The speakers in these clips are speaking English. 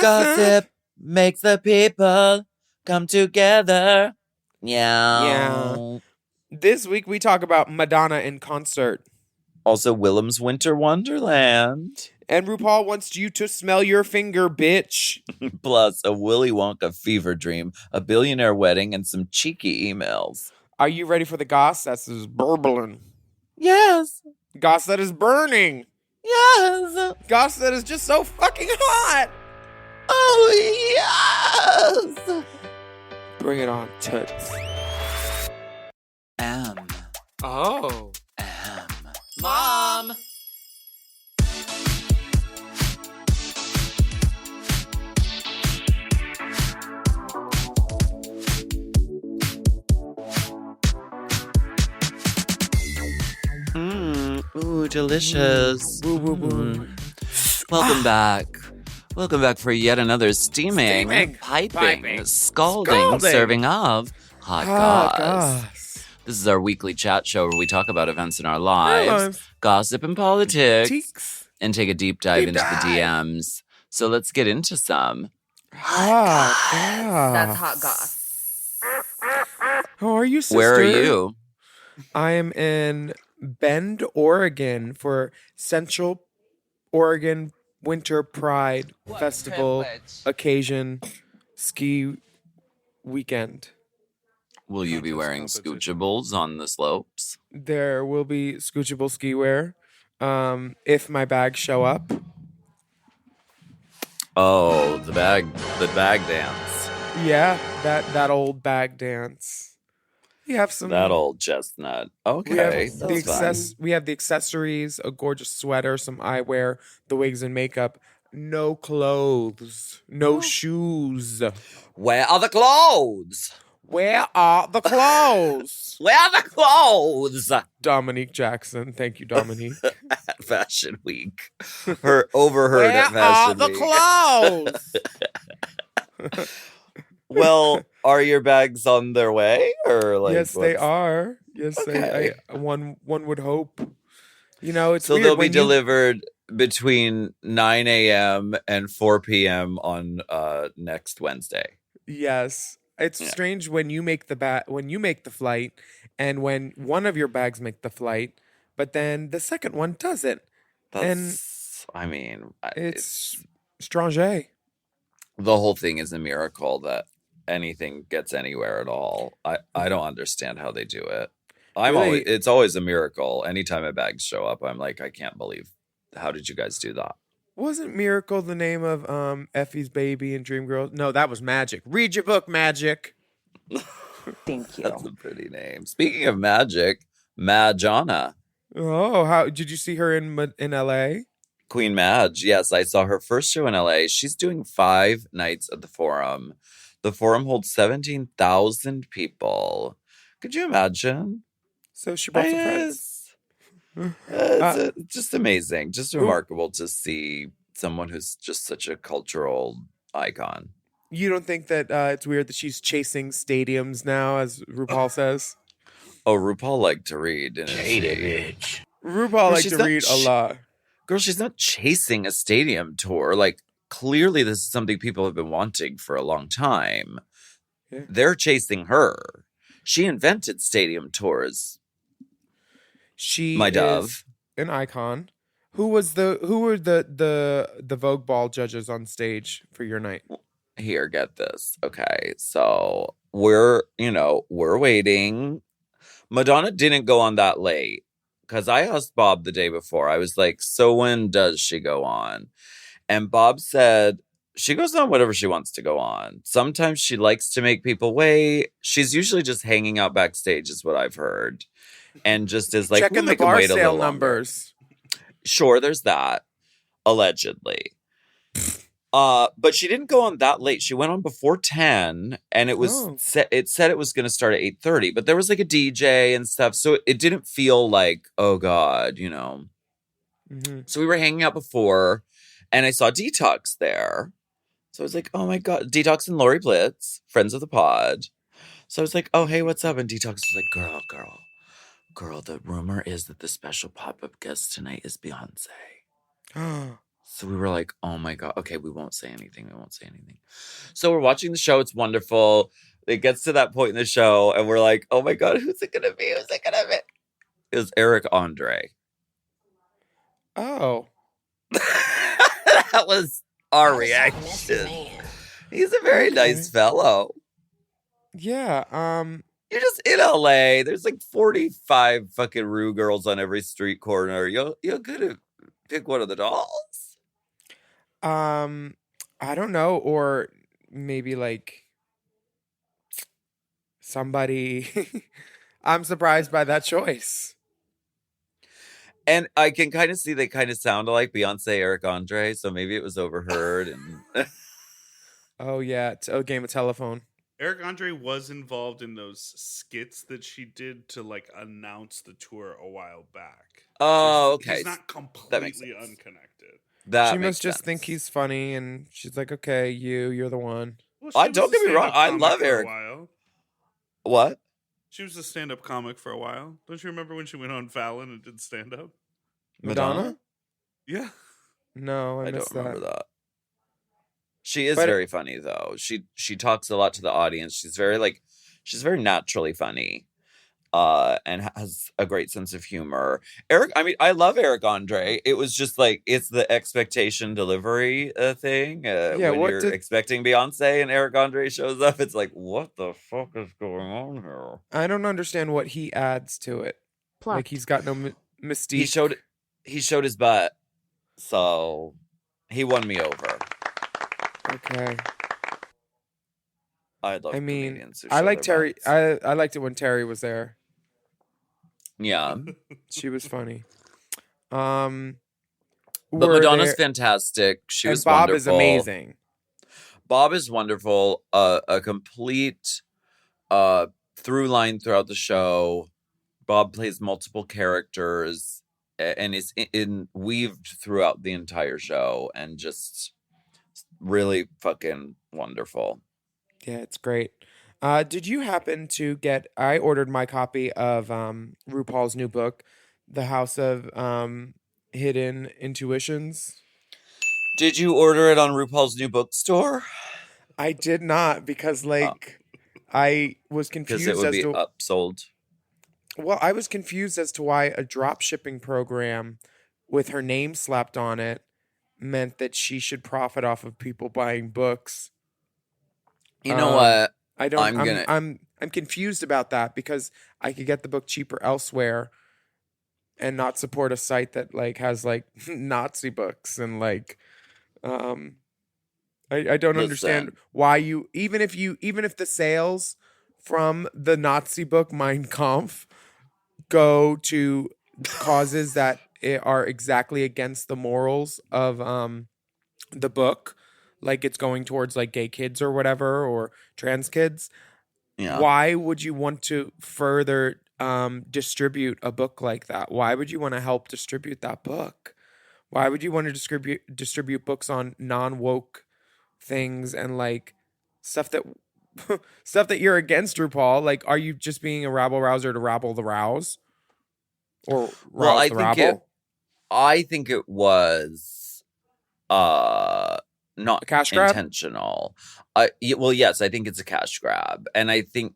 Gossip makes the people come together. Yeah. This week we talk about Madonna in concert. Also, Willam's Winter Wonderland. And RuPaul wants you to smell your finger, bitch. Plus, a Willy Wonka fever dream, a billionaire wedding, and some cheeky emails. Are you ready for the goss that is burbling? Yes. Goss that is burning. Yes. Goss that is just so fucking hot. Oh, yes. Bring it on, toots. Oh. Mom. Ooh, delicious. Welcome back. Welcome back for yet another steaming, piping, scalding serving of Hot Goss. This is our weekly chat show where we talk about events in our lives, gossip and politics, and take a deep dive into the DMs. So let's get into some Hot Goss. That's Hot Goss. How are you, sister? Where are you? I am in Bend, Oregon for Central Oregon Winter Pride Festival occasion ski weekend. Will you be wearing schoochables on the slopes? There will be schoochable ski wear if my bags show up. Oh, the bag dance. Yeah, that old bag dance. We have some that old chestnut. Okay, we have the accessories, a gorgeous sweater, some eyewear, the wigs and makeup. No clothes, no shoes. Where are the clothes? Where are the clothes? Where are the clothes? Dominique Jackson. Thank you, Dominique. At Fashion Week. Overheard at Fashion Week. Where are the clothes? Well, are your bags on their way? Or yes, they are. Yes, okay. One would hope. You know, it's so weird they'll be delivered between 9 a.m. and 4 p.m. on next Wednesday. Yes. It's strange when you make the flight and when one of your bags make the flight, but then the second one doesn't. It's strange. The whole thing is a miracle that anything gets anywhere at all. I don't understand how they do it. It's always a miracle. Anytime my bags show up, I'm like, I can't believe. How did you guys do that? Wasn't Miracle the name of Effie's baby and Dreamgirls? No, that was Magic. Read your book, Magic. Thank you. That's a pretty name. Speaking of magic, Madonna. Oh, how did you see her in LA? Queen Madge. Yes, I saw her first show in LA. She's doing 5 nights at the Forum. The Forum holds 17,000 people. Could you imagine? So she brought some friends. It's just amazing. Just remarkable to see someone who's just such a cultural icon. You don't think that it's weird that she's chasing stadiums now, as RuPaul says? Oh, RuPaul liked to read. Bitch. RuPaul liked to read a lot. Girl, she's not chasing a stadium tour. Like, clearly this is something people have been wanting for a long time. Yeah. They're chasing her. She invented stadium tours. She My dove. Is an icon. Who were the Vogue Ball judges on stage for your night? Here, get this. Okay, so we're waiting. Madonna didn't go on that late because I asked Bob the day before. I was like, so when does she go on? And Bob said she goes on whatever she wants to go on. Sometimes she likes to make people wait. She's usually just hanging out backstage is what I've heard. And just is like, checking the bar sale numbers. Sure, there's that. Allegedly. But she didn't go on that late. She went on before 10, and it was it said it was going to start at 8:30, but there was like a DJ and stuff, so it didn't feel like, oh God, Mm-hmm. So we were hanging out before, and I saw Detox there. So I was like, oh my God, Detox and Lori Blitz, friends of the pod. So I was like, oh, hey, what's up? And Detox was like, girl, the rumor is that the special pop-up guest tonight is Beyonce. So we were like, oh my God. Okay, we won't say anything. We won't say anything. So we're watching the show. It's wonderful. It gets to that point in the show, and we're like, oh my God, who's it going to be? Who's it going to be? It was Eric Andre. Oh. That was our reaction. He's a very nice fellow. Yeah. You're just in LA. There's like 45 fucking Rue girls on every street corner. You're gonna pick one of the dolls. I don't know, or maybe like somebody. I'm surprised by that choice. And I can kind of see they kind of sound alike, Beyonce, Eric Andre. So maybe it was overheard. And Oh yeah, a game of telephone. Eric Andre was involved in those skits that she did to like announce the tour a while back. oh, okay, He's not That makes completely sense. unconnected. That She makes must just sense. think he's funny, and she's like, "Okay, you're the one." Well, I she don't was a get me wrong, stand-up I comic love for a Eric. while. What? She was a stand-up comic for a while. Don't you remember when she went on Fallon and did stand-up? Madonna? Yeah. No, I I missed don't remember that. that. She is But- very funny though. She talks a lot to the audience. She's very naturally funny. And has a great sense of humor. Eric, I mean, I love Eric Andre. It was just like it's the expectation delivery thing. Yeah, when what you're did- expecting Beyonce and Eric Andre shows up, it's like, what the fuck is going on here? I don't understand what he adds to it. Like he's got no mystique. He showed his butt, so he won me over. Okay. I love. I mean, comedians who I show like their Terry. butts. I liked it when Terry was there. Yeah, She was funny. but were Madonna's there- fantastic. She and was Bob wonderful. is amazing. Bob is wonderful. A complete through line throughout the show. Bob plays multiple characters and is weaved throughout the entire show, and just really fucking wonderful. Yeah, it's great. Did you happen to get? I ordered my copy of RuPaul's new book, The House of Hidden Intuitions. Did you order it on RuPaul's new bookstore? I did not because I was Because confused it would as be to upsold. well, I was confused as to why a drop shipping program with her name slapped on it meant that she should profit off of people buying books. You know what? I don't. I'm I'm confused about that because I could get the book cheaper elsewhere, and not support a site that like has like Nazi books and like, I don't understand Listen. why you even if the sales from the Nazi book Mein Kampf go to causes that are exactly against the morals of the book, like it's going towards like gay kids or whatever or trans kids. Yeah. Why would you want to further distribute a book like that? Why would you want to help distribute that book? Why would you want to distribute books on non-woke things and like stuff that stuff that you're against, RuPaul? Like, are you just being a rabble rouser to rabble the rouse? Or Well, rouse I the think rabble? I think it was not A cash grab? intentional. Well, yes, I think it's a cash grab. And I think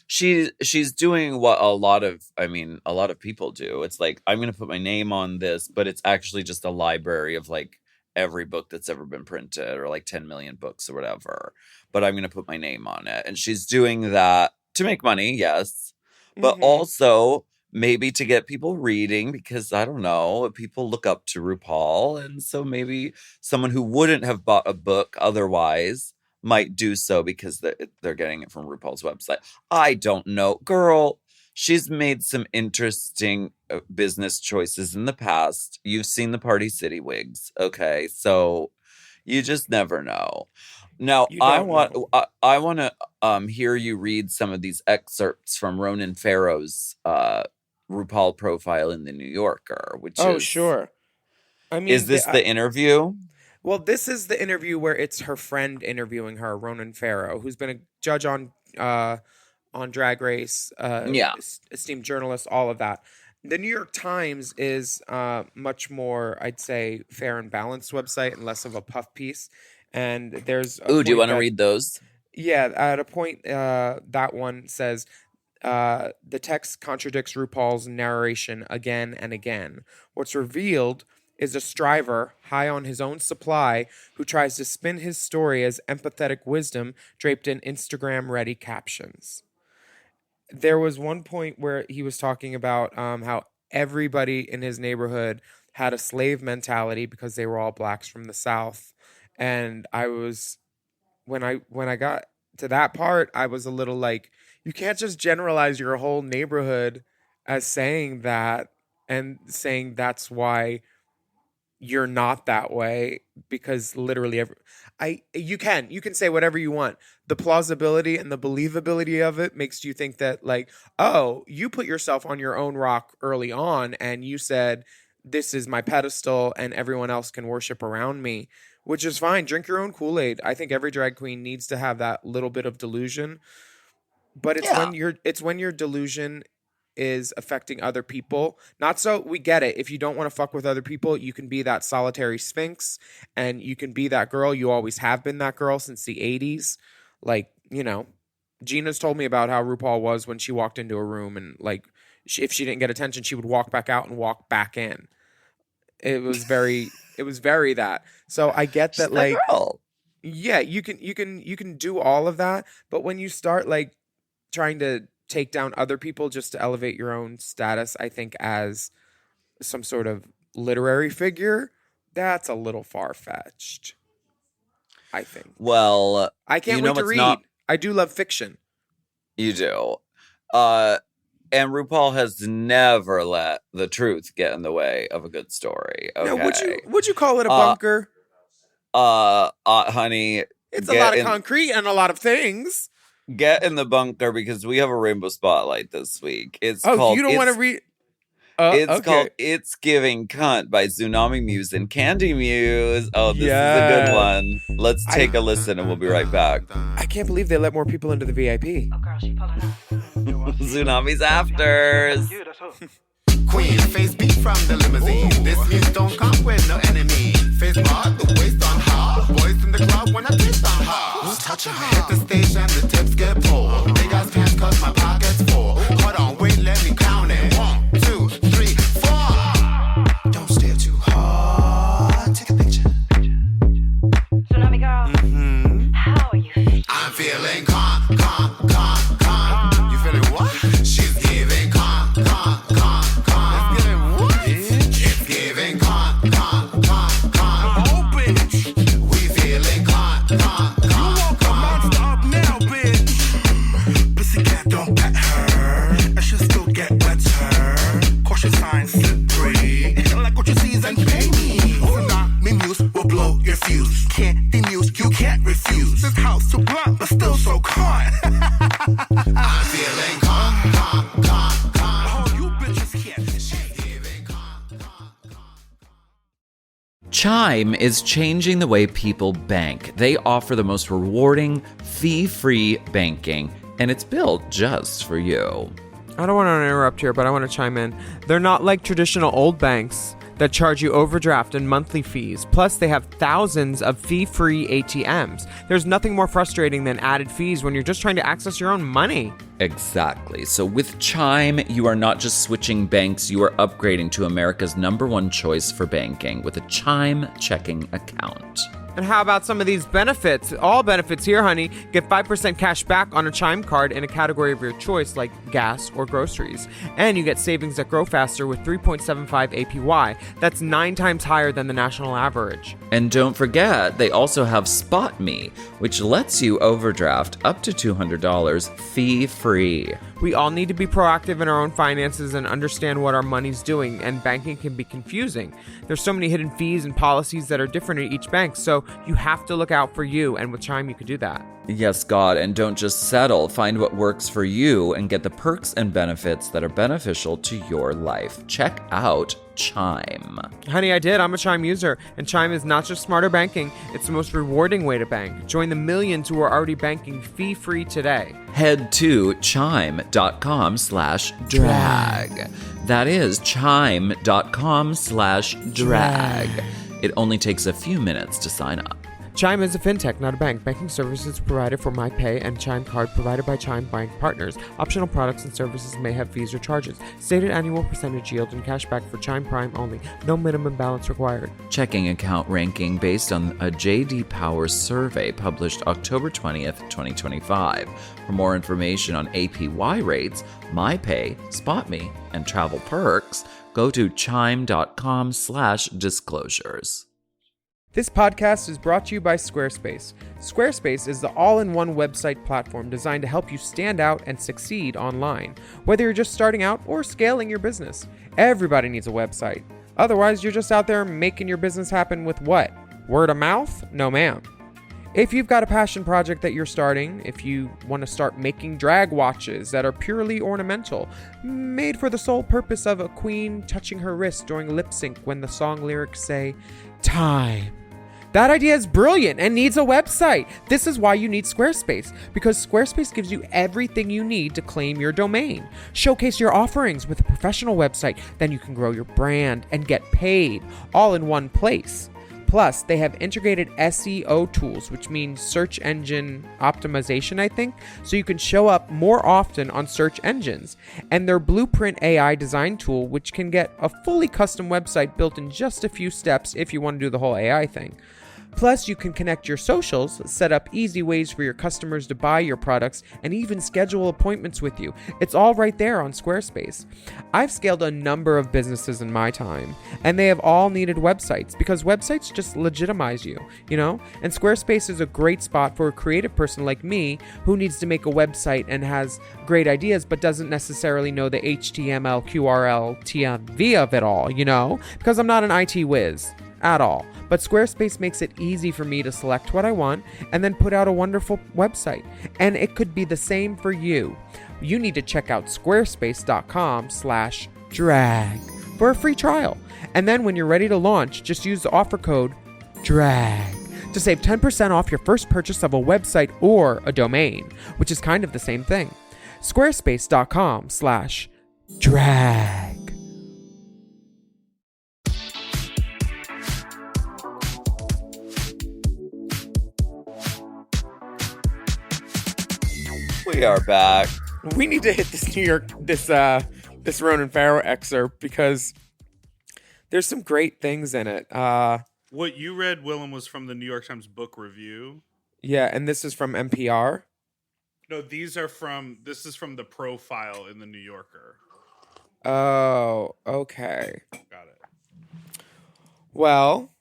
she's doing what a lot of people do. It's like, I'm going to put my name on this, but it's actually just a library of like every book that's ever been printed or like 10 million books or whatever. But I'm going to put my name on it. And she's doing that to make money, yes. But Mhm. also maybe to get people reading, because I don't know, people look up to RuPaul, and so maybe someone who wouldn't have bought a book otherwise might do so because they're getting it from RuPaul's website. I don't know. Girl, she's made some interesting business choices in the past. You've seen the Party City wigs, okay? So you just never know. Now, You I don't want know. I want to hear you read some of these excerpts from Ronan Farrow's RuPaul profile in the New Yorker, which Oh, is sure. I mean, Is this the interview? well, this is the interview where it's her friend interviewing her, Ronan Farrow, who's been a judge on Drag Race, Yeah. esteemed journalist, all of that. The New York Times is much more, I'd say, fair and balanced website and less of a puff piece. And there's Ooh, do you want to read those? Yeah, at a point, that one says, the text contradicts RuPaul's narration again and again. What's revealed is a striver high on his own supply who tries to spin his story as empathetic wisdom draped in Instagram-ready captions. There was one point where he was talking about how everybody in his neighborhood had a slave mentality because they were all blacks from the South. And I was, when I got to that part, I was a little like, you can't just generalize your whole neighborhood as saying that and saying that's why you're not that way, because literally you can say whatever you want. The plausibility and the believability of it makes you think that, like, oh, you put yourself on your own rock early on and you said, this is my pedestal and everyone else can worship around me, which is fine. Drink your own Kool-Aid. I think every drag queen needs to have that little bit of delusion, but it's when your delusion is affecting other people. Not so, we get it. If you don't want to fuck with other people, you can be that solitary sphinx and you can be that girl. You always have been that girl since the 80s. Like, you know, Gina's told me about how RuPaul was when she walked into a room and, like, if she didn't get attention, she would walk back out and walk back in. It was very that. So I get that, like, yeah, you can do all of that, but when you start, like, trying to take down other people just to elevate your own status, I think, as some sort of literary figure, that's a little far-fetched, I think. Well, I can't wait to read. I do love fiction. You do. And RuPaul has never let the truth get in the way of a good story. Okay. Now, would you call it a bunker? Honey, it's a lot of concrete and a lot of things. Get in the bunker because we have a rainbow spotlight this week. It's called. Oh, you don't want to read. It's called "It's Giving Cunt" by Tsunami Muse and Candy Muse. Oh, this is a good one. Let's take a listen and we'll be right back. I can't believe they let more people into the VIP. Oh, girl, she pulling up. Tsunami's afters. Queen, face beat from the limousine. This music don't come with no enemy. Face mark, the waist on her. Boys in the club when I taste on her. Who's touching her? Hit the station, the tips get pulled. Big ass pants cause my pocket's full. Hold on, wait, let me count it. 1, 2, 3, 4. Don't stare too hard. Take a picture. Tsunami girl, how are you feeling? I'm feeling calm. You feeling what? She's giving calm. It's giving what? It's giving calm. Oh, bitch. We feeling calm. You woke a monster up now, bitch. Pussycat, don't pet her. I should still get wetter. Caution signs slippery. Like what you see and pay me. Tsunami Muse will blow your fuse. Candy Muse, you can't refuse. This house too blunt, but still so con. I'm feeling calm. Oh, you bitches can't. She's giving calm. Chime is changing the way people bank. They offer the most rewarding, fee-free banking, and it's built just for you. I don't want to interrupt here, but I want to chime in. They're not like traditional old banks that charge you overdraft and monthly fees. Plus, they have thousands of fee-free ATMs. There's nothing more frustrating than added fees when you're just trying to access your own money. Exactly. So with Chime, you are not just switching banks, you are upgrading to America's #1 choice for banking with a Chime checking account. And how about some of these benefits? All benefits here, honey. Get 5% cash back on a Chime card in a category of your choice, like gas or groceries. And you get savings that grow faster with 3.75 APY. That's 9 times higher than the national average. And don't forget, they also have Spot Me, which lets you overdraft up to $200 fee-free. We all need to be proactive in our own finances and understand what our money's doing, and banking can be confusing. There's so many hidden fees and policies that are different at each bank, so you have to look out for you, and with Chime you can do that. Yes, God, and don't just settle. Find what works for you and get the perks and benefits that are beneficial to your life. Check out Chime. Honey, I did. I'm a Chime user, and Chime is not just smarter banking, it's the most rewarding way to bank. Join the millions who are already banking fee-free today. Head to chime.com/drag. That is chime.com/drag. It only takes a few minutes to sign up. Chime is a fintech, not a bank. Banking services provided for MyPay and Chime Card provided by Chime Bank Partners. Optional products and services may have fees or charges. Stated annual percentage yield and cashback for Chime Prime only. No minimum balance required. Checking account ranking based on a J.D. Power survey published October 20th, 2025. For more information on APY rates, MyPay, SpotMe, and travel perks, go to chime.com/disclosures. This podcast is brought to you by Squarespace. Squarespace is the all-in-one website platform designed to help you stand out and succeed online. Whether you're just starting out or scaling your business, everybody needs a website. Otherwise, you're just out there making your business happen with what? Word of mouth? No, ma'am. If you've got a passion project that you're starting, if you want to start making drag watches that are purely ornamental, made for the sole purpose of a queen touching her wrist during lip sync when the song lyrics say, time. That idea is brilliant and needs a website. This is why you need Squarespace, because Squarespace gives you everything you need to claim your domain. Showcase your offerings with a professional website, then you can grow your brand and get paid all in one place. Plus, they have integrated SEO tools, which means search engine optimization, I think, so you can show up more often on search engines. And their Blueprint AI design tool, which can get a fully custom website built in just a few steps if you want to do the whole AI thing. Plus, you can connect your socials, set up easy ways for your customers to buy your products, and even schedule appointments with you. It's all right there on Squarespace. I've scaled a number of businesses in my time, and they have all needed websites because websites just legitimize you, you know? And Squarespace is a great spot for a creative person like me who needs to make a website and has great ideas but doesn't necessarily know the HTML, QRL, TMV of it all, you know? Because I'm not an IT whiz at all. But Squarespace makes it easy for me to select what I want and then put out a wonderful website. And it could be the same for you. You need to check out squarespace.com/drag for a free trial. And then when you're ready to launch, just use the offer code DRAG to save 10% off your first purchase of a website or a domain, which is kind of the same thing. Squarespace.com/drag. We are back. We need to hit this this Ronan Farrow excerpt because there's some great things in it. What you read, Willam, was from the New York Times Book Review. Yeah, and this is from NPR. No, this is from the profile in the New Yorker. Oh, okay. Got it. Well,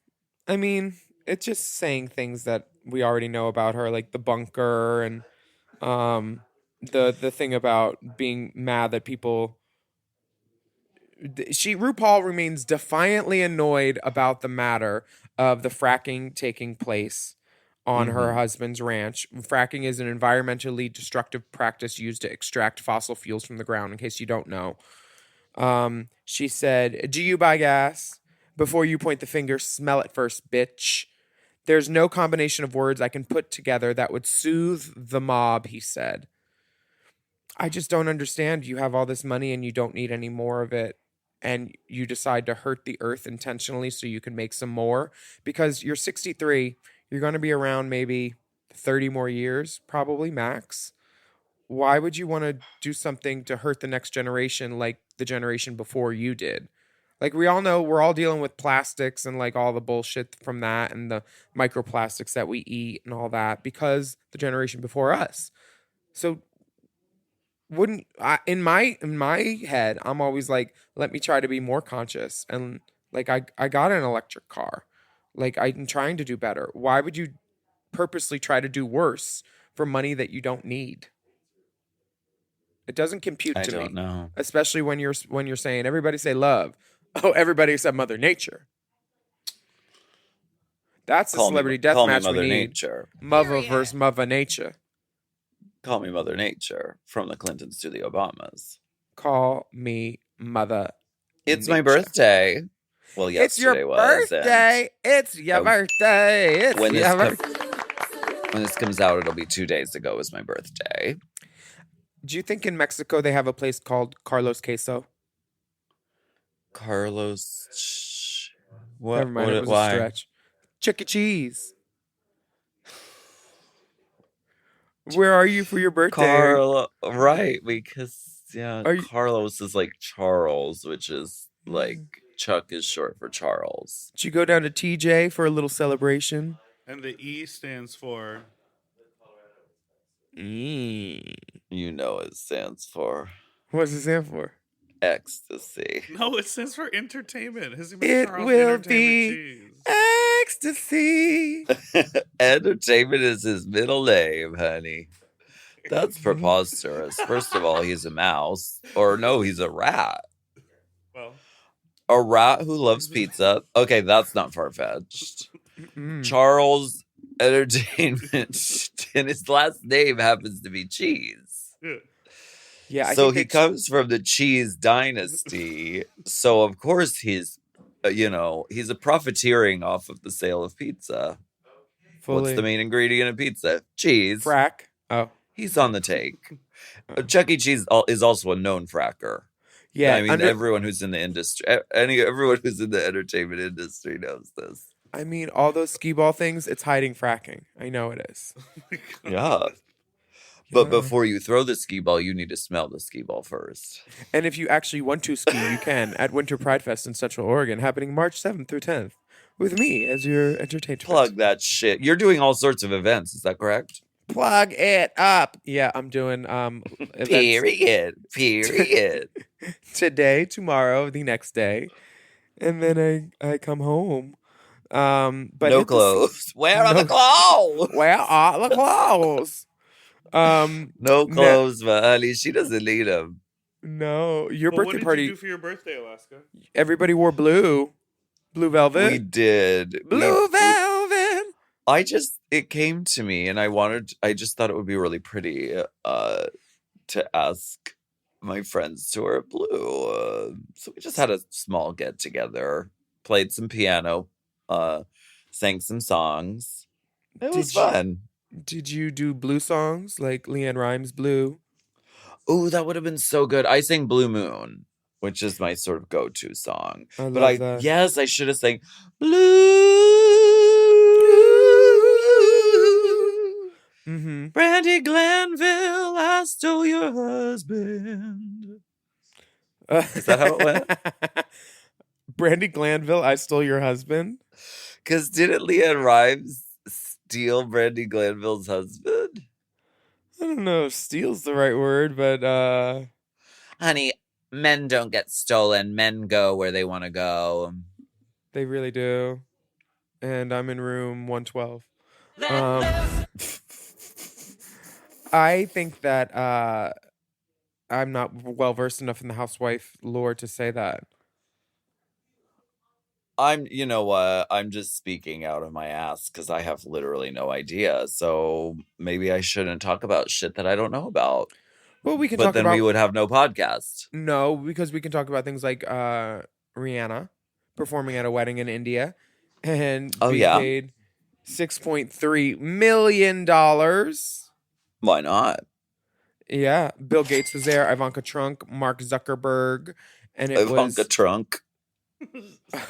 I mean, it's just saying things that we already know about her, like the bunker and the thing about being mad that people. RuPaul remains defiantly annoyed about the matter of the fracking taking place on her husband's ranch. Fracking is an environmentally destructive practice used to extract fossil fuels from the ground, in case you don't know. She said, "Do you buy gas? Before you point the finger, smell it first, bitch. There's no combination of words I can put together that would soothe the mob," he said. I just don't understand. You have all this money and you don't need any more of it. And you decide to hurt the earth intentionally so you can make some more. Because you're 63. You're going to be around maybe 30 more years, probably max. Why would you want to do something to hurt the next generation like the generation before you did? Like, we all know we're all dealing with plastics and like all the bullshit from that and the microplastics that we eat and all that because the generation before us. So wouldn't I, in my head, I'm always like, let me try to be more conscious. And like, I got an electric car. Like, I'm trying to do better. Why would you purposely try to do worse for money that you don't need? It doesn't compute to me. I don't know. Especially when you're saying, everybody say love. Oh, everybody except Mother Nature. That's the celebrity death match we need. Nature. Mother versus Mother Nature. Call me Mother Nature, from the Clintons to the Obamas. Call me Mother It's my Nature. birthday. Well, It's your yesterday was. birthday. It's your birthday. It's when your this birthday. when this comes out, it'll be 2 days ago was my birthday. Do you think in Mexico they have a place called Carlos Queso? Carlos. What? Never mind, it was a why? stretch. Chuck E. Cheese. Where are you for your birthday? Right, because Are you- Carlos is like Charles, which is like Chuck is short for Charles. Did you go down to TJ for a little celebration? And the E stands for You know it stands for What's it stand for? ecstasy. no, it stands for entertainment. His name is It Charles will Entertainment be Cheese. ecstasy. Entertainment is his middle name, honey. That's preposterous. First of all, he's a mouse. Or no, he's a rat. Well, A rat who loves pizza. Okay, that's not far-fetched. Mm. Charles Entertainment. And his last name happens to be Cheese. yeah. Yeah, I So think he they- comes from the Cheese dynasty. So of course he's, he's a profiteering off of the sale of pizza. fully What's the main ingredient of pizza? Cheese. frack. Oh, He's on the take. Chuck E. Cheese is also a known fracker. yeah. I mean, everyone who's in the industry, everyone who's in the entertainment industry knows this. I mean, all those skee ball things, it's hiding fracking. I know it is. Yeah. But Yeah. before you throw the skee ball, you need to smell the skee ball first. And if you actually want to ski, you can at Winter Pride Fest in Central Oregon, happening March 7th through 10th, with me as your entertainment. Plug that shit. You're doing all sorts of events. Is that correct? Plug it up. Yeah, I'm doing events Period. today, tomorrow, the next day, and then I come home. But No hit the- clothes. Where are the No- clothes? Where are the clothes? No clothes, but honey, she doesn't need them. No, your Well, what birthday did party. you do for your birthday, Alaska? Everybody wore blue velvet. We did. Blue velvet. It came to me and I just thought it would be really pretty to ask my friends to wear blue. So we just had a small get together, played some piano, sang some songs. It was Did you- fun. Did you do blue songs like Leanne Rhymes' Blue? Oh, that would have been so good. I sang Blue Moon, which is my sort of go-to song. I But love that. yes, I should have sang Blue. Mm-hmm. Brandy Glanville, I stole your husband. Is that how it went? Brandy Glanville, I Stole Your Husband. Because didn't Leanne Rhymes steal Brandy Glanville's husband? I don't know if steal's the right word, but Honey, men don't get stolen. Men go where they want to go. they really do. And I'm in room 112. I think that I'm not well versed enough in the housewife lore to say that. You know what? I'm just speaking out of my ass because I have literally no idea. So maybe I shouldn't talk about shit that I don't know about. Well, we can But talk then about we would have no podcast. no, because we can talk about things like Rihanna performing at a wedding in India and Oh, being yeah. paid $6.3 million. Why not? Yeah, Bill Gates was there, Ivanka Trump, Mark Zuckerberg, and it Ivanka was Trunk.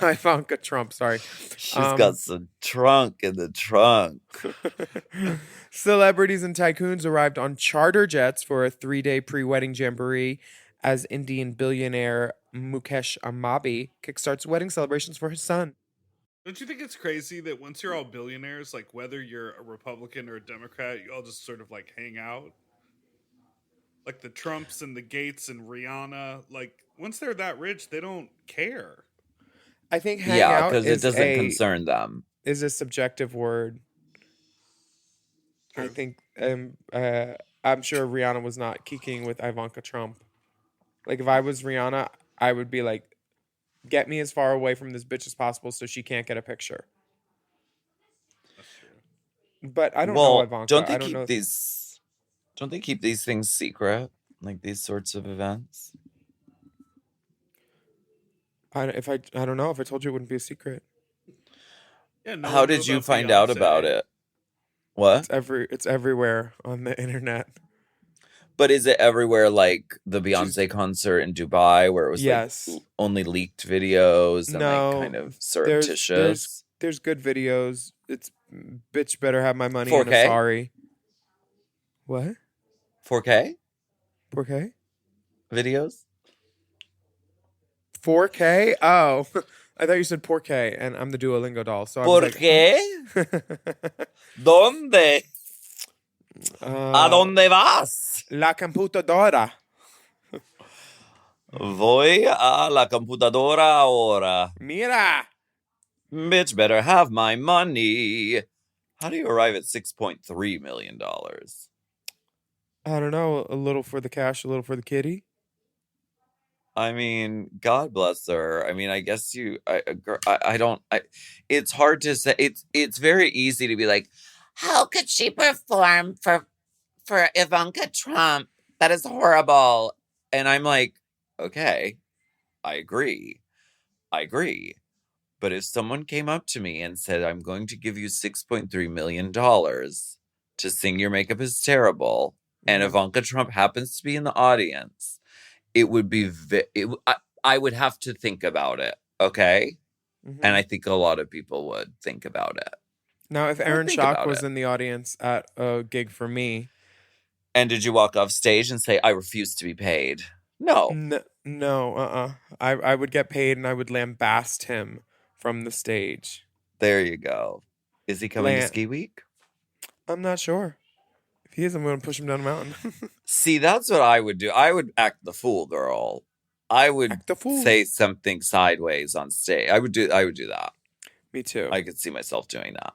Ivanka Trump. Sorry, She's Um, got some trunk in the trunk. celebrities and tycoons arrived on charter jets for a 3-day pre-wedding jamboree as Indian billionaire Mukesh Ambani kickstarts wedding celebrations for his son. Don't you think it's crazy that once you're all billionaires, like whether you're a Republican or a Democrat, you all just sort of like hang out? Like the Trumps and the Gates and Rihanna, like once they're that rich, they don't care. I think hang Yeah, out because it is doesn't concern them. is a subjective word. I True. think I'm sure Rihanna was not kicking with Ivanka Trump. Like if I was Rihanna, I would be like, get me as far away from this bitch as possible so she can't get a picture. That's true. But I don't Well, know Ivanka. don't they I don't keep know. these? Don't they keep these things secret? Like these sorts of events? I don't know. If I told you, it wouldn't be a secret. Yeah, no How one knew did you about find out Beyonce. about it? What? It's everywhere on the internet. But is it everywhere like the Beyonce concert in Dubai where it was Yes. like only leaked videos and No, like kind of surreptitious? There's good videos. It's bitch better have my money. And 4K? a sorry. What? 4K 4K? videos? 4K? Oh, I thought you said 4K, and I'm the Duolingo doll. So I ¿Por was qué? ¿Dónde? ¿A dónde vas? La computadora. Voy a la computadora ahora. Mira. Bitch better have my money. How do you arrive at $6.3 million? I don't know. A little for the cash, a little for the kitty. I mean, God bless her. I mean, I guess it's hard to say. It's very easy to be like, how could she perform for Ivanka Trump? That is horrible. And I'm like, okay, I agree. But if someone came up to me and said, I'm going to give you $6.3 million to sing Your Makeup is Terrible, and Ivanka Trump happens to be in the audience, it would be, I would have to think about it, okay? Mm-hmm. And I think a lot of people would think about it. Now, if Aaron Schock was in the audience at a gig for me. And did you walk off stage and say, I refuse to be paid? No. No, I would get paid and I would lambast him from the stage. There you go. Is he coming to Ski Week? I'm not sure. If he is, I'm going to push him down a mountain. See, that's what I would do. I would act the fool, girl. I would say something sideways on stage. I would do that. Me too. I could see myself doing that.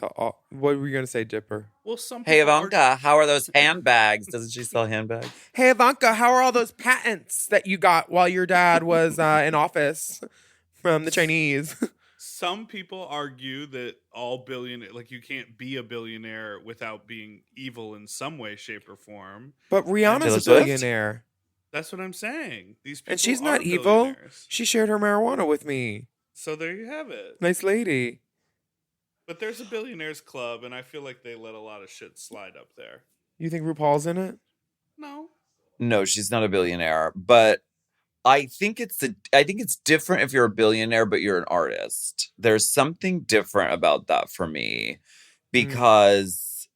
What were you going to say, Dipper? Well, some Hey, Ivanka, how are those handbags? Doesn't she sell handbags? Hey, Ivanka, how are all those patents that you got while your dad was in office from the Chinese? Some people argue that all billionaire, like you can't be a billionaire without being evil in some way, shape, or form. But Rihanna's a Taylor billionaire. That's what I'm saying. These people And she's are not evil. billionaires. She shared her marijuana with me. So there you have it. Nice lady. But there's a billionaires club, and I feel like they let a lot of shit slide up there. You think RuPaul's in it? No. No, she's not a billionaire. But I think it's different if you're a billionaire, but you're an artist. There's something different about that for me. Because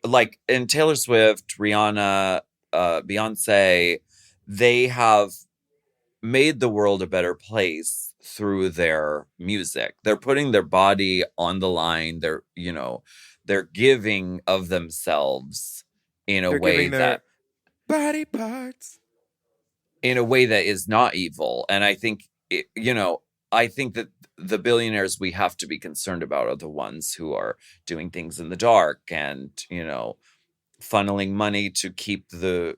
like in Taylor Swift, Rihanna, Beyonce, they have made the world a better place through their music. They're putting their body on the line. They're giving of themselves in a way that body parts, in a way that is not evil. And I think I think that the billionaires we have to be concerned about are the ones who are doing things in the dark and funneling money to keep the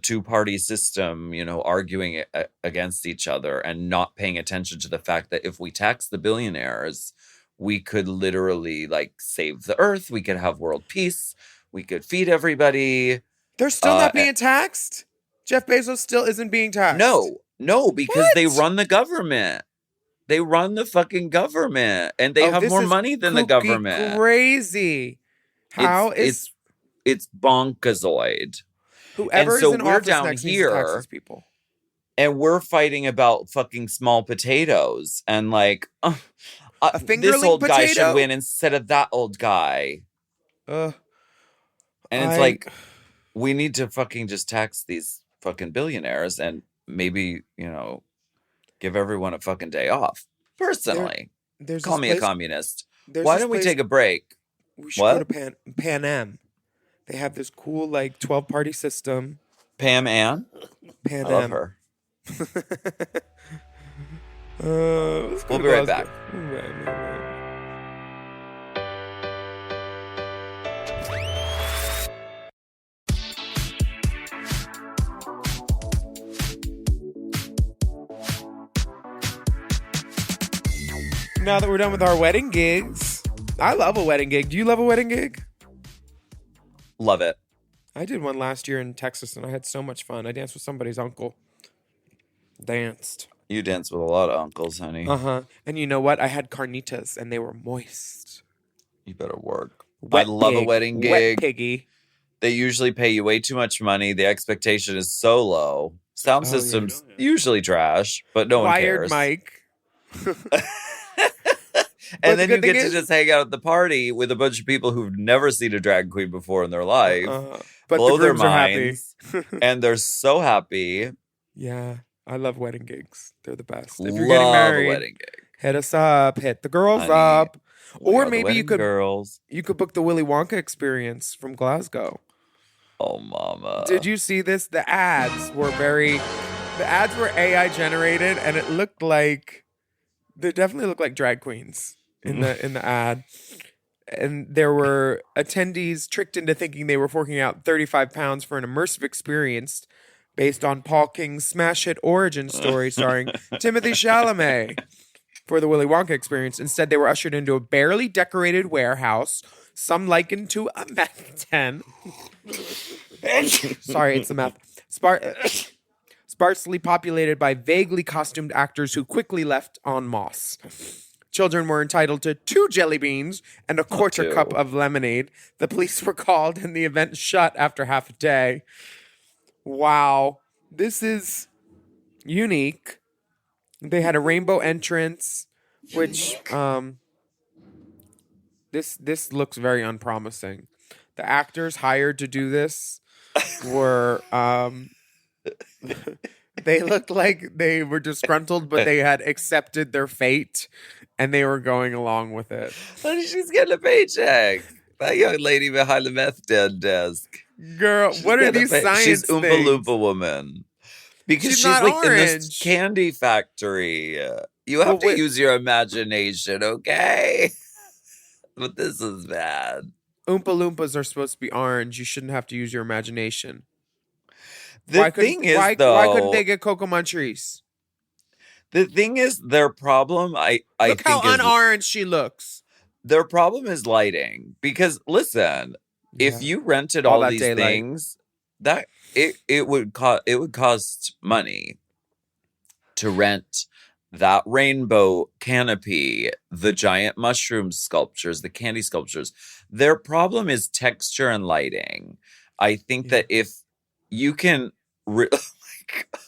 two-party system, arguing against each other and not paying attention to the fact that if we tax the billionaires, we could literally save the earth. We could have world peace. We could feed everybody. They're still not being taxed? Jeff Bezos still isn't being taxed? No, because they run the government. They run the fucking government and they have more money than the government. Crazy. How it's bonkazoid. Whoever is in office next needs to tax these people. And we're fighting about fucking small potatoes and a fingerling this old potato? guy should win instead of that old guy. And it's we need to fucking just tax these fucking billionaires and maybe, give everyone a fucking day off. Personally. Call me a communist. Why don't we take a break? We should go to Pan Am. They have this cool 12-party system. Pam Ann? Pan I love Am. her. We'll be right back. Now that we're done with our wedding gigs, I love a wedding gig. Do you love a wedding gig? Love it. I did one last year in Texas, and I had so much fun. I danced with somebody's uncle. Danced. You dance with a lot of uncles, honey. And you know what? I had carnitas, and they were moist. You better work. Wet I love pig. a wedding Wet gig. piggy. They usually pay you way too much money. The expectation is so low. Sound systems usually trash, but no one Wired cares. Mike. And then you get to just hang out at the party with a bunch of people who've never seen a drag queen before in their life. But blow the their grooms are happy. minds, and they're so happy. Yeah, I love wedding gigs. They're the best. If Love you're getting married, a wedding gig. hit us up. Hit the girls Honey, up. We Or are the maybe you wedding could girls. book the Willy Wonka Experience from Glasgow. Oh, mama. Did you see this? The ads were AI generated, and it looked like they definitely looked like drag queens in the ad. And there were attendees tricked into thinking they were forking out 35 pounds for an immersive experience based on Paul King's smash hit origin story starring Timothy Chalamet for the Willy Wonka Experience. Instead, they were ushered into a barely decorated warehouse, some likened to a meth den. Sorry, it's the meth. Sparsely populated by vaguely costumed actors who quickly left en masse. Children were entitled to 2 Jellybeans and a quarter cup of lemonade. The police were called and the event shut after half a day. Wow. This is unique. They had a rainbow entrance, which this looks very unpromising. The actors hired to do this were they looked like they were disgruntled, but they had accepted their fate and they were going along with it. Honey, she's getting a paycheck. That young lady behind the meth den desk. Girl, what are these science She's things? Oompa Loompa woman. Because she's not like in this orange. candy factory. You have to use your imagination, okay? But this is bad. Oompa Loompas are supposed to be orange. You shouldn't have to use your imagination. The thing is, why couldn't they get Cocoa Munchies? The thing is, their problem, I Look think, how is un-orange she looks. their problem is lighting. Because listen, if you rented all that these daylight. things, that it would cost money to rent that rainbow canopy, the giant mushroom sculptures, the candy sculptures. Their problem is texture and lighting. I think that if you can, oh my God.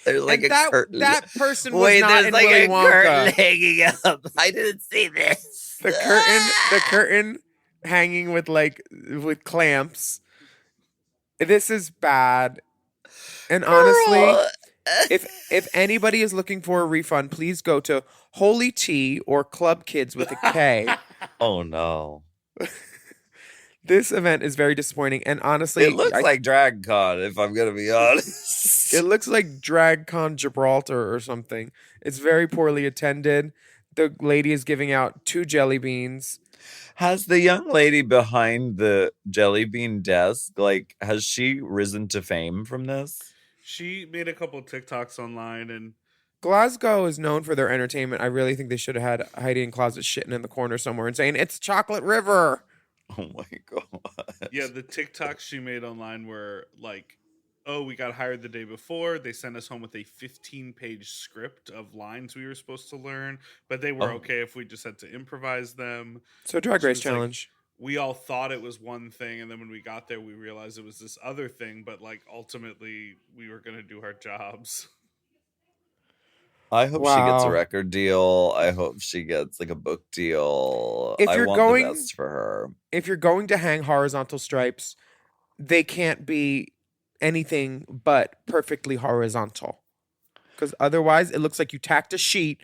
There's like And a curtain. that person was not there's in like Willy a Wonka. curtain hanging up. I didn't see this. The curtain hanging with clamps. This is bad. And honestly, if anybody is looking for a refund, please go to Holy Tea or Club Kids with a K. Oh no. This event is very disappointing, and honestly, It looks like DragCon, if I'm gonna be honest. it looks like DragCon Gibraltar or something. It's very poorly attended. The lady is giving out 2 Jellybeans. Has the young lady behind the Jellybean desk, has she risen to fame from this? She made a couple TikToks online, and Glasgow is known for their entertainment. I really think they should have had Heidi in closet shitting in the corner somewhere and saying, "It's Chocolate River." Oh my God. yeah, the TikToks she made online were like, oh, we got hired the day before. They sent us home with a 15-page script of lines we were supposed to learn, but they were okay if we just had to improvise them. So Drag Race She was like, Challenge. we all thought it was one thing, and then when we got there, we realized it was this other thing, but ultimately we were going to do our jobs. I hope she gets a Wow. record deal. I hope she gets a book deal. If I you're want going- the best for her. If you're going to hang horizontal stripes, they can't be anything but perfectly horizontal. Because otherwise, it looks like you tacked a sheet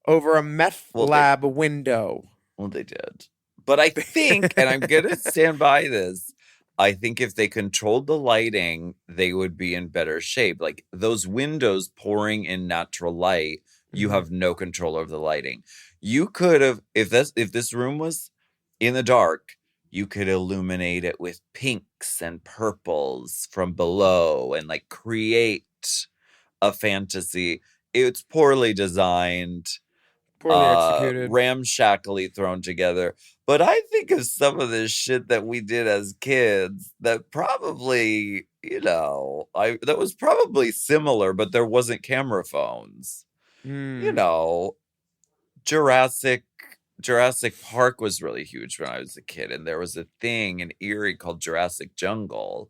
over a meth lab window. Well, they did. But I think, and I'm going to stand by this, I think if they controlled the lighting, they would be in better shape. Those windows pouring in natural light, you have no control over the lighting. You could have, if this room was in the dark, you could illuminate it with pinks and purples from below and create a fantasy. It's poorly designed. Poorly executed. Ramshackly thrown together. But I think of some of this shit that we did as kids that probably, that was probably similar, but there wasn't camera phones. You Mm. know, Jurassic Jurassic Park was really huge when I was a kid, and there was a thing in Erie called Jurassic Jungle,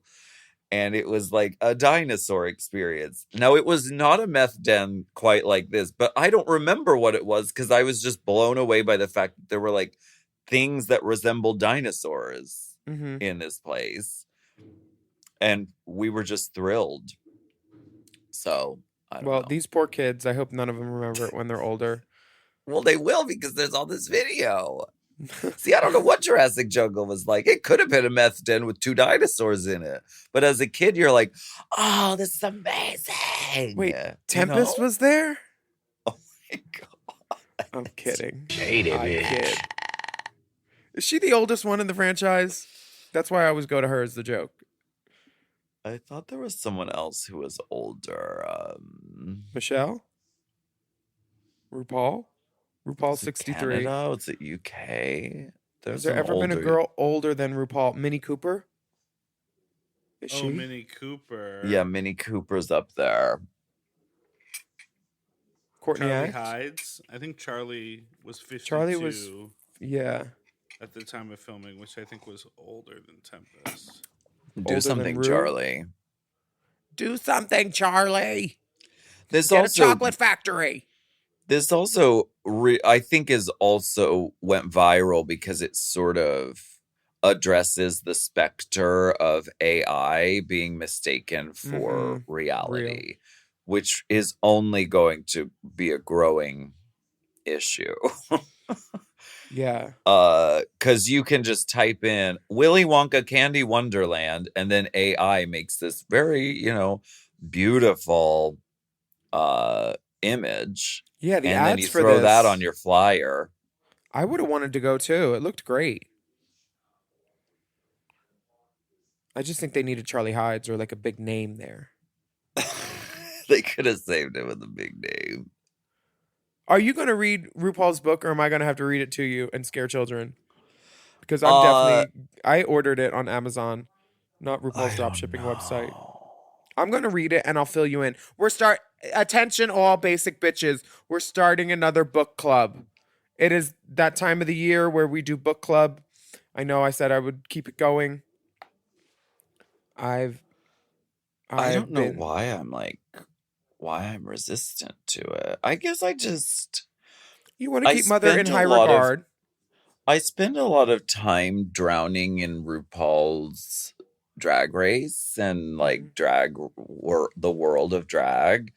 and it was like a dinosaur experience. Now, it was not a meth den quite like this, but I don't remember what it was because I was just blown away by the fact that there were like things that resembled dinosaurs Mm-hmm. in this place, and we were just thrilled. So I don't Well, know. these poor kids, I hope none of them remember it when they're older. Well, they will because there's all this video. See, I don't know what Jurassic Jungle was like. It could have been a meth den with 2 dinosaurs in it. But as a kid, you're like, oh, this is amazing. Wait, You Tempest know? was there? Oh my God. I'm kidding. Shady I bitch. kid. Is she the oldest one in the franchise? That's why I always go to her as the joke. I thought there was someone else who was older. Michelle? RuPaul? RuPaul Was it 63. Canada? Was it UK? Has there ever been a girl older than RuPaul? Minnie Cooper? Is she? Oh, Minnie Cooper. Yeah, Minnie Cooper's up there. Courtney Charlie Act? Hides. I think Charlie was 52 Charlie was- Yeah. at the time of filming, which I think was older than Tempest. Do Older than something, Ru? Charlie. Do something, Charlie. This Get also a chocolate factory. This also, I think, is also went viral because it sort of addresses the specter of AI being mistaken for reality, which is only going to be a growing issue. Yeah. Because you can just type in Willy Wonka Candy Wonderland, and then AI makes this very, beautiful image. Yeah, the And ads then you for throw this, that on your flyer. I would have wanted to go too. It looked great. I just think they needed Charlie Hides or like a big name there. They could have saved it with a big name. Are you going to read RuPaul's book, or am I going to have to read it to you and scare children? Because I'm I ordered it on Amazon, not RuPaul's dropshipping website. I'm going to read it and I'll fill you in. Attention all basic bitches. We're starting another book club. It is that time of the year where we do book club. I know I said I would keep it going. I don't know why I'm resistant to it. I guess You want to keep Mother in high regard. I spend a lot of time drowning in RuPaul's Drag Race and like the world of drag.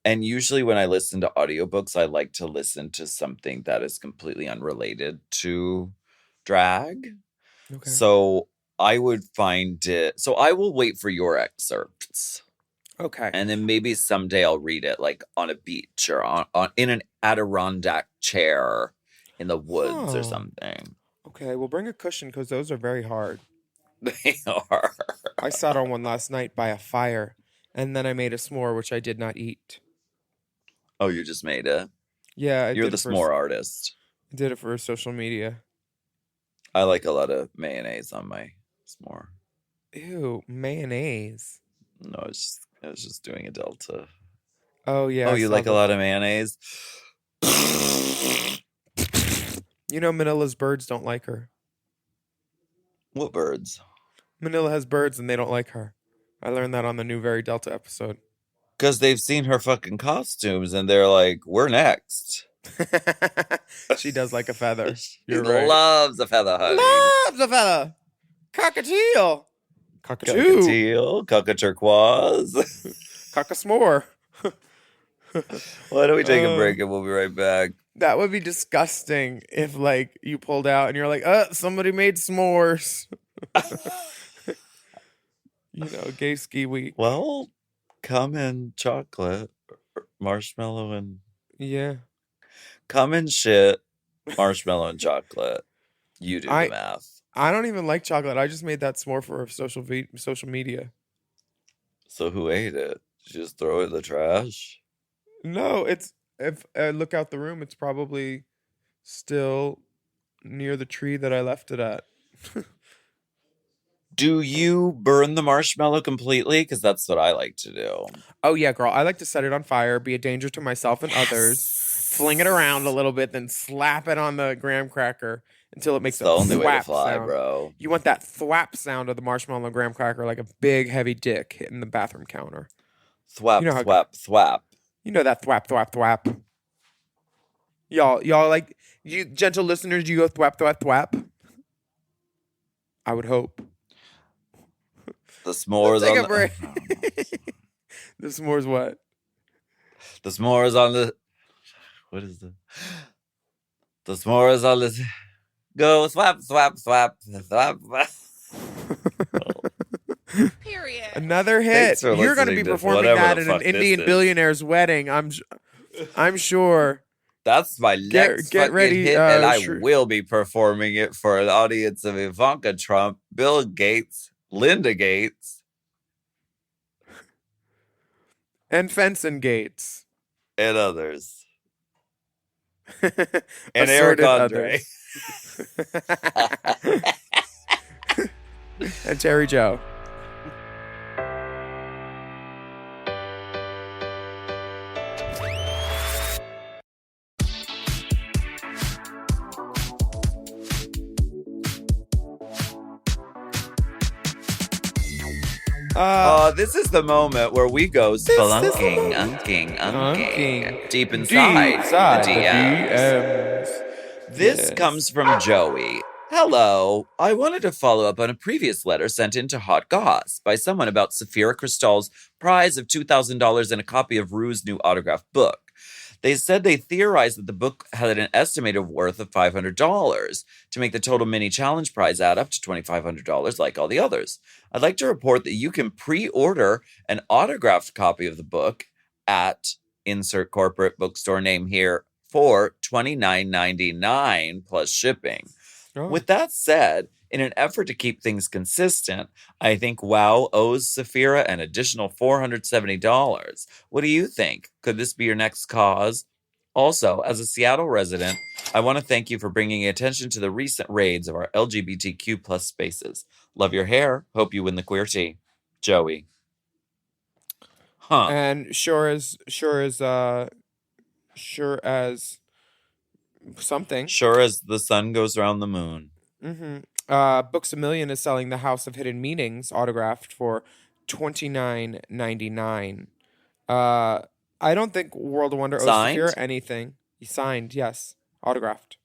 And usually when I listen to audiobooks, I like to listen to something that is completely unrelated to drag. Okay. So I would find it. So I will wait for your excerpts. Okay. And then maybe someday I'll read it like on a beach or on in an Adirondack chair in the woods or something. Okay, well bring a cushion because those are very hard. They are. I sat on one last night by a fire, and then I made a s'more, which I did not eat. Oh, you just made it? Yeah, You're the s'more artist. I did it for social media. I like a lot of mayonnaise on my s'more. Ew, mayonnaise. No, I was just doing a Delta. Oh, yeah. Oh, you like a lot of mayonnaise? You know Manila's birds don't like her. What birds? Manila has birds and they don't like her. I learned that on the new Very Delta episode. Because they've seen her fucking costumes and they're like, we're next. She does like a feather. She You're right. loves a feather, honey. Loves a feather. Cockatiel. Cockatiel, cockaturquoise. Cockasmore. Why don't we take a break and we'll be right back? That would be disgusting if, like, you pulled out and you're like, somebody made s'mores. Gay ski week. Well, come in chocolate, marshmallow, and... Yeah. Come in shit, marshmallow, and chocolate. You do the math. I don't even like chocolate. I just made that s'more for social media. So who ate it? Did you just throw it in the trash? No, if I look out the room, it's probably still near the tree that I left it at. Do you burn the marshmallow completely? Because that's what I like to do. Oh yeah, girl. I like to set it on fire, be a danger to myself and others, fling it around a little bit, then slap it on the graham cracker until it makes It's the only way to thwap fly, sound. bro. You want that thwap sound of the marshmallow and graham cracker like a big heavy dick hitting the bathroom counter. Thwap, You know how- thwap, thwap. You know that thwap, thwap, thwap. Y'all like you gentle listeners, you go thwap, thwap, thwap. I would hope. The s'mores Take on a break. The s'mores what? the s'mores on the what is the s'mores on the go swap, swap, swap, swap, swap. Period. Another hit. Thanks for You're going to be listening to performing whatever that the at an fuck this Indian is. billionaire's wedding. I'm sure. That's my next get fucking ready, hit, and I Shrew. will be performing it for an audience of Ivanka Trump, Bill Gates, Linda Gates, And Fenton Gates. and others, and Eric Assorted Andre. others. And Terry Joe. This is the moment where we go spelunking, unking, Unking. deep inside the DMs. DMs. This Yes. comes from Joey. Hello. I wanted to follow up on a previous letter sent in to Hot Goss by someone about Safira Cristal's prize of $2,000 and a copy of Rue's new autographed book. They said they theorized that the book had an estimated worth of $500 to make the total mini challenge prize add up to $2,500 like all the others. I'd like to report that you can pre-order an autographed copy of the book at insert corporate bookstore name here for $29.99 plus shipping. Oh. With that said, in an effort to keep things consistent, I think WoW owes Safira an additional $470. What do you think? Could this be your next cause? Also, as a Seattle resident, I want to thank you for bringing attention to the recent raids of our LGBTQ plus spaces. Love your hair. Hope you win the queer tea. Joey. Huh. And sure as something. Sure as the sun goes around the moon. Mm-hmm. Books A Million is selling The House of Hidden Meanings autographed for $29.99. I don't think World of Wonder owes Signed? Safira anything. He signed, yes, autographed.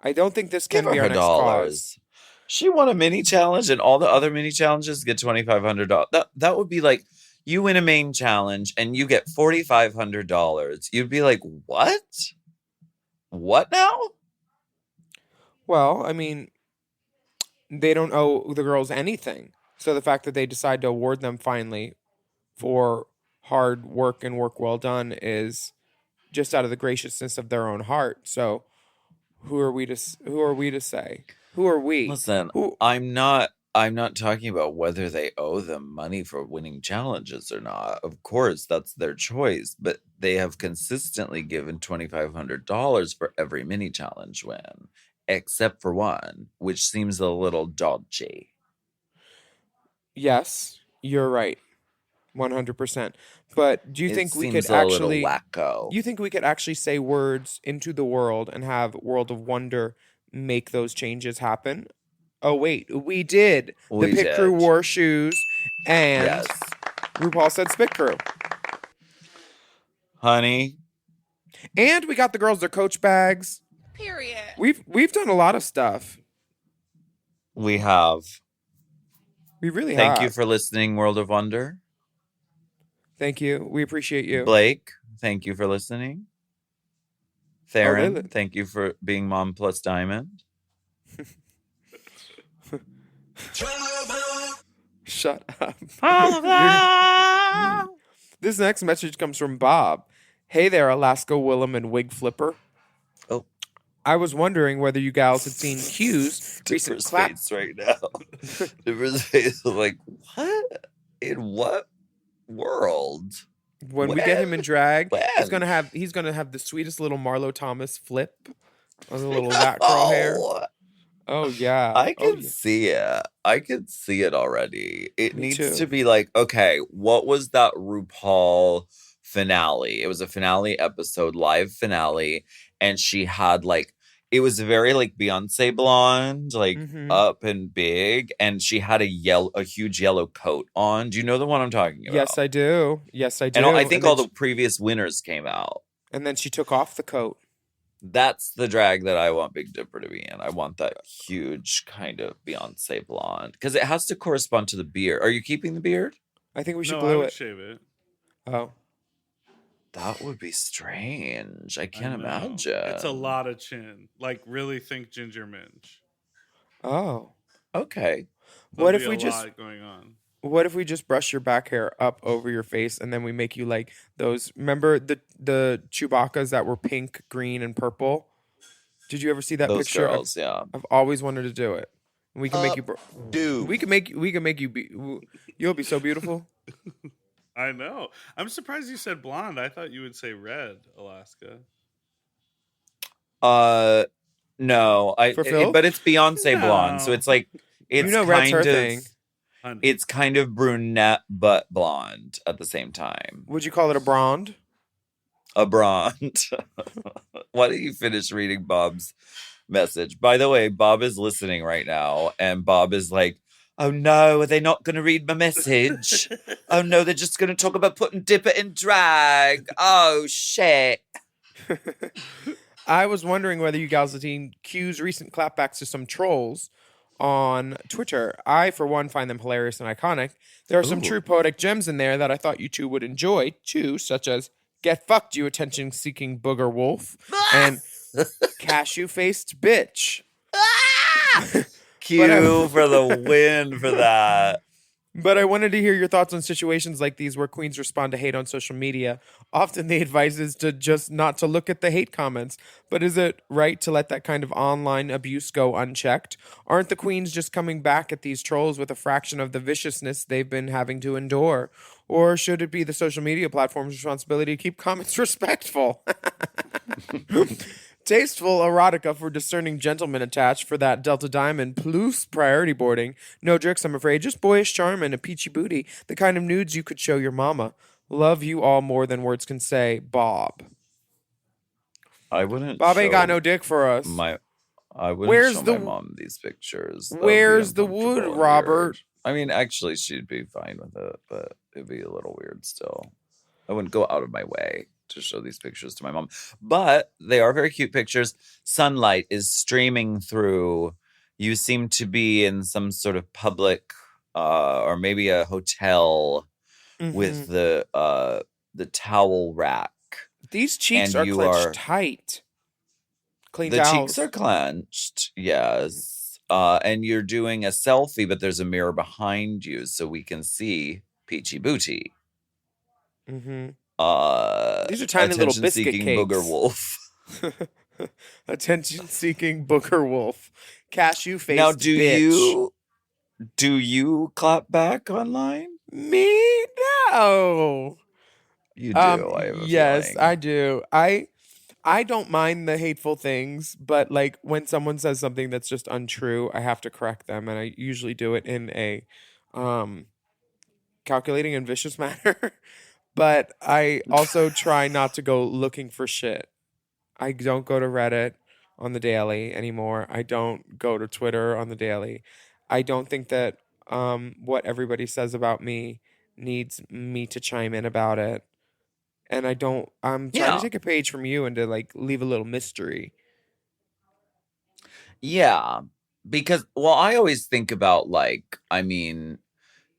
I don't think this can Give be her our her next cause. dollars. She won a mini challenge, and all the other mini challenges get $2,500. That would be like you win a main challenge and you get $4,500. You'd be like, what? What now? Well, I mean, they don't owe the girls anything. So the fact that they decide to award them finally for hard work and work well done is just out of the graciousness of their own heart. So who are we to say? Who are we? Listen, Who- I'm not talking about whether they owe them money for winning challenges or not. Of course, that's their choice, but they have consistently given $2,500 for every mini challenge win, except for one, which seems a little dodgy. Yes, you're right. 100%. But do you It think we seems could a little actually wacko. you think we could actually say words into the world and have World of Wonder make those changes happen? Oh wait, we did. We the Pit Crew did. wore shoes and Yes. RuPaul said Spit Crew. Honey, And we got the girls their Coach bags. Period. We've done a lot of stuff. we have. We really have. Thank you for listening, World of Wonder. Thank you. We appreciate you. Blake, thank you for listening. Theron, Lily. thank you for being Mom Plus Diamond. Shut up. All of that. This next message comes from Bob. Hey there, Alaska Willam and Wig Flipper. Oh. I was wondering whether you gals had seen Q's recent Different clap. face right now. Different face. Like, what? In what world? When we get him in drag, When? he's gonna have the sweetest little Marlo Thomas flip Was a little that curl hair. Oh, Oh yeah. I Oh can yeah. see it. I can see it already. It Me needs too. to be like, okay, what was that RuPaul finale? It was a finale episode, live finale, and she had like it was very like Beyonce blonde, like Mhm. up and big, and she had a huge yellow coat on. Do you know the one I'm talking about? Yes, I do. Yes, I do. And I think then all the previous winners came out. and then she took off the coat. That's the drag that I want Big Dipper to be in. I want that huge kind of Beyonce blonde because it has to correspond to the beard. Are you keeping the beard? I think we should No, I glue would it. shave it. Oh. That would be strange. I I can't know. imagine. It's a lot of chin. Like, really think Ginger Minch. Oh. Okay. What There'll if be we a just lot going on? What if we just brush your back hair up over your face and then we make you like those? Remember the Chewbacca's that were pink, green, and purple? Did you ever see that Those picture? girls, yeah. I've always wanted to do it. We can make you. Dude. We can make you be. You'll be so beautiful. I know. I'm surprised you said blonde. I thought you would say red, Alaska. No, For Phil? but it's Beyonce blonde, so No. it's like it's Red's her kind of thing. Honey. it's kind of brunette but blonde at the same time. Would you call it a blonde? A blonde. Why don't you finish reading Bob's message? By the way, Bob is listening right now, and Bob is like, "Oh no, are they not going to read my message? Oh no, they're just going to talk about putting Dipper in drag. Oh shit." I was wondering whether you gals have seen Q's recent clapbacks to some trolls on Twitter. I, for one, find them hilarious and iconic. There are some Ooh. true poetic gems in there that I thought you two would enjoy, too, such as "Get fucked, you attention-seeking booger wolf," and "Cashew-faced bitch." Q for the win for that. But I wanted to hear your thoughts on situations like these where queens respond to hate on social media. Often the advice is to just not to look at the hate comments. But is it right to let that kind of online abuse go unchecked? Aren't the queens just coming back at these trolls with a fraction of the viciousness they've been having to endure? Or should it be the social media platform's responsibility to keep comments respectful? Tasteful erotica for discerning gentlemen attached for that Delta Diamond plus priority boarding. No jerks, I'm afraid. Just boyish charm and a peachy booty. The kind of nudes you could show your mama. Love you all more than words can say. Bob. I wouldn't. Bob ain't got show no dick for us. I wouldn't Where's show the- my mom these pictures. That would be Where's the wood, uncomfortable and Robert? weird. I mean, actually, she'd be fine with it, but it'd be a little weird still. I wouldn't go out of my way to show these pictures to my mom, but they are very cute pictures. Sunlight is streaming through. You seem to be in some sort of public, or maybe a hotel with the towel rack. These cheeks and are you clenched are- tight. Clean The towels. cheeks are clenched, yes. And you're doing a selfie, but there's a mirror behind you, so we can see Peachy Booty. Mm-hmm. These are tiny little biscuit attention-seeking cakes. booger wolf. Attention-seeking booger wolf. Cashew-faced Now, bitch. do you clap back online? Me? No. You do. I have a Yes, feeling. I do. I don't mind the hateful things, but like when someone says something that's just untrue, I have to correct them, and I usually do it in a calculating and vicious manner. But I also try not to go looking for shit. I don't go to Reddit on the daily anymore. I don't go to Twitter on the daily. I don't think that what everybody says about me needs me to chime in about it. And I'm trying Yeah. to take a page from you and to like leave a little mystery. Yeah, because I always think about like, I mean,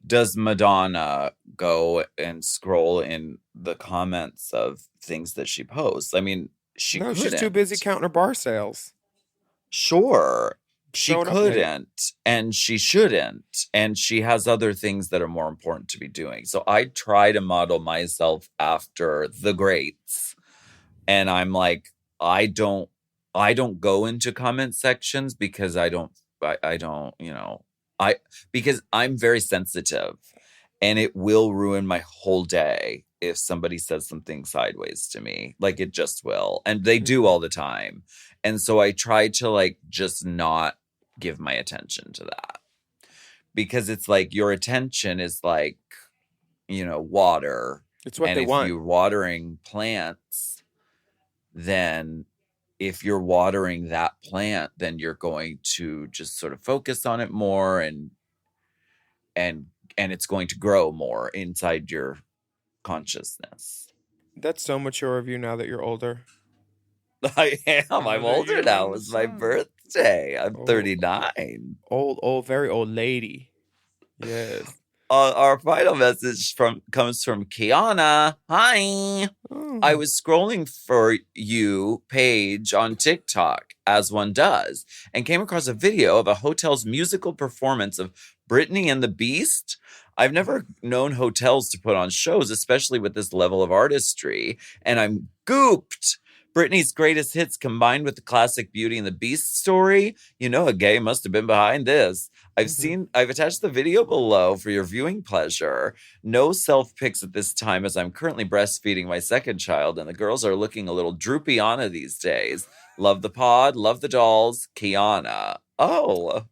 does Madonna go and scroll in the comments of things that she posts? I mean, she's Too busy counting her bar sales. Sure, she Showing up late. couldn't, and she shouldn't, and she has other things that are more important to be doing. So I try to model myself after the greats, and I'm like, I don't go into comment sections because I don't, because I'm very sensitive, and it will ruin my whole day if somebody says something sideways to me. Like, it just will, and they do all the time. And so I try to like just not give my attention to that. Because it's like your attention is like, you know, water. It's what and they if want. you're watering plants, then if you're watering that plant, then you're going to just sort of focus on it more and it's going to grow more inside your consciousness. That's so mature of you now that you're older. I am. I'm Another older year now. on It the was my sun. birthday. I'm Oh. 39. Old, very old lady. Yes. Our final message comes from Kiana. Hi. Oh. I was scrolling for you page on TikTok, as one does, and came across a video of a hotel's musical performance of Britney and the Beast. I've never known hotels to put on shows, especially with this level of artistry, and I'm gooped. Britney's greatest hits combined with the classic Beauty and the Beast story. You know, a gay must have been behind this. I've attached the video below for your viewing pleasure. No self pics at this time as I'm currently breastfeeding my second child and the girls are looking a little droopy Anna these days. Love the pod, love the dolls, Kiana. Oh.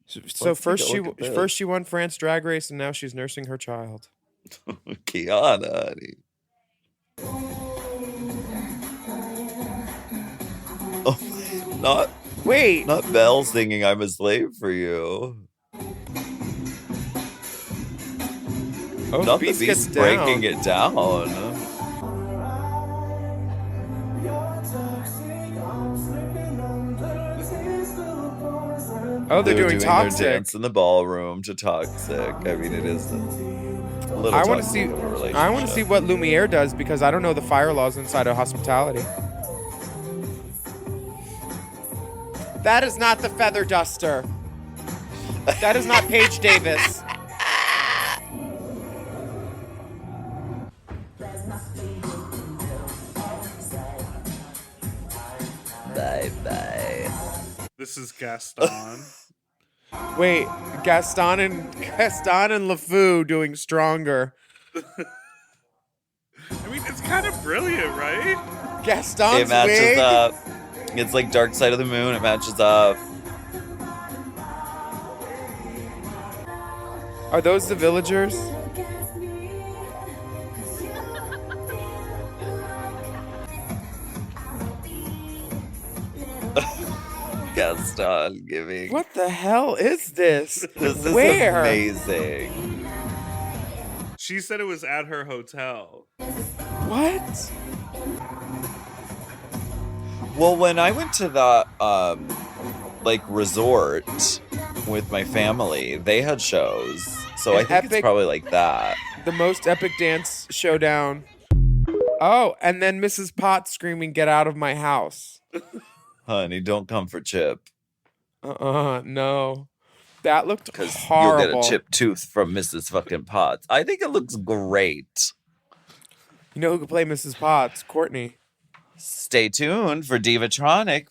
So Let's first take a look at this. first she won France Drag Race and now she's nursing her child. Kiana, honey. Oh, not Belle singing I'm a Slave for You. Oh, Not the Beast the gets Beast breaking down. it down. Oh, they're doing their Toxic. dance in the ballroom to Toxic. I mean, it is a little I want to toxic see. of a I want to see relationship. what Lumiere does because I don't know the fire laws inside of hospitality. That is not the feather duster. That is not Paige Davis. Bye. This is Gaston. Wait, Gaston and LeFou doing Stronger. I mean, it's kind of brilliant, right? Gaston's It matches wig. up. It's like Dark Side of the Moon. It matches up. Are those the villagers? Gaston giving. What the hell is this? This is Where? amazing. She said it was at her hotel. What? Well, when I went to the like resort with my family, they had shows. So An I think epic- it's probably like that. The most epic dance showdown. Oh, and then Mrs. Potts screaming, "Get out of my house." Honey, don't come for Chip. No. That looked Because horrible. you'll get a chipped tooth from Mrs. fucking Potts. I think it looks great. You know who could play Mrs. Potts? Courtney. Stay tuned for Divatronic,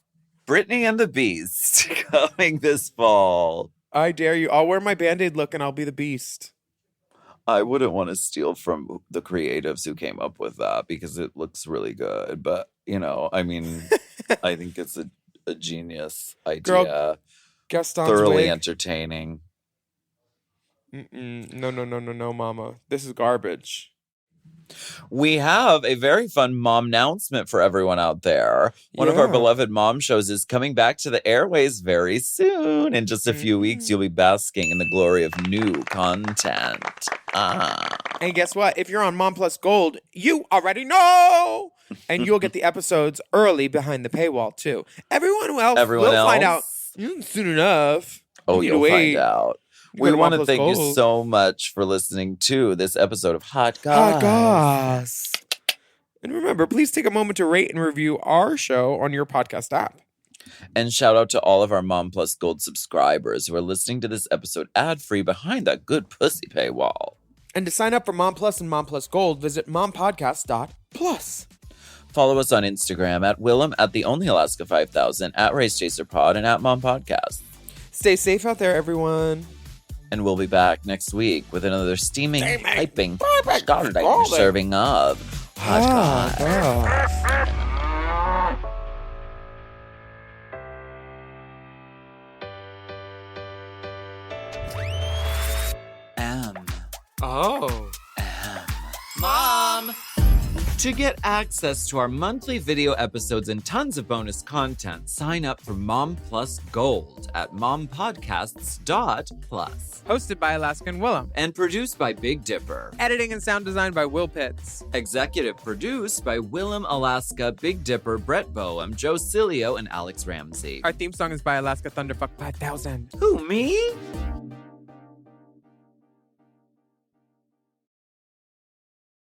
Britney and the Beast coming this fall. I dare you. I'll wear my Band-Aid look and I'll be the Beast. I wouldn't want to steal from the creatives who came up with that because it looks really good. But, you know, I mean, I think it's a genius idea. Girl, Gaston's Thoroughly wig. entertaining. No, mama. This is garbage. We have a very fun mom announcement for everyone out there. One of our Yeah. beloved mom shows is coming back to the airways very soon. In just a few weeks, you'll be basking in the glory of new content. And guess what? If you're on Mom Plus Gold, you already know. And you'll get the episodes early behind the paywall, too. Everyone else Everyone will find out else? soon enough. Oh, You need to you'll wait. find out. You We go to want to Mom Plus thank you Gold. so much for listening to this episode of Hot Hot Goss. Goss. And remember, please take a moment to rate and review our show on your podcast app. And shout out to all of our Mom Plus Gold subscribers who are listening to this episode ad-free behind that good pussy paywall. And to sign up for Mom Plus and Mom Plus Gold, visit mompodcast.plus. Follow us on Instagram at Willam, at The Only Alaska 5000, at Race Chaser Pod, and at Mom Podcast. Stay safe out there, everyone. And we'll be back next week with another steaming, piping, scalding scalding. serving of Hot Goss. Goss. Oh. Mom! To get access to our monthly video episodes and tons of bonus content, sign up for Mom Plus Gold at mompodcasts.plus. Hosted by Alaska and Willam. And produced by Big Dipper. Editing and sound design by Will Pitts. Executive produced by Willam, Alaska, Big Dipper, Brett Boehm, Joe Cilio, and Alex Ramsey. Our theme song is by Alaska Thunderfuck 5000. Who, me?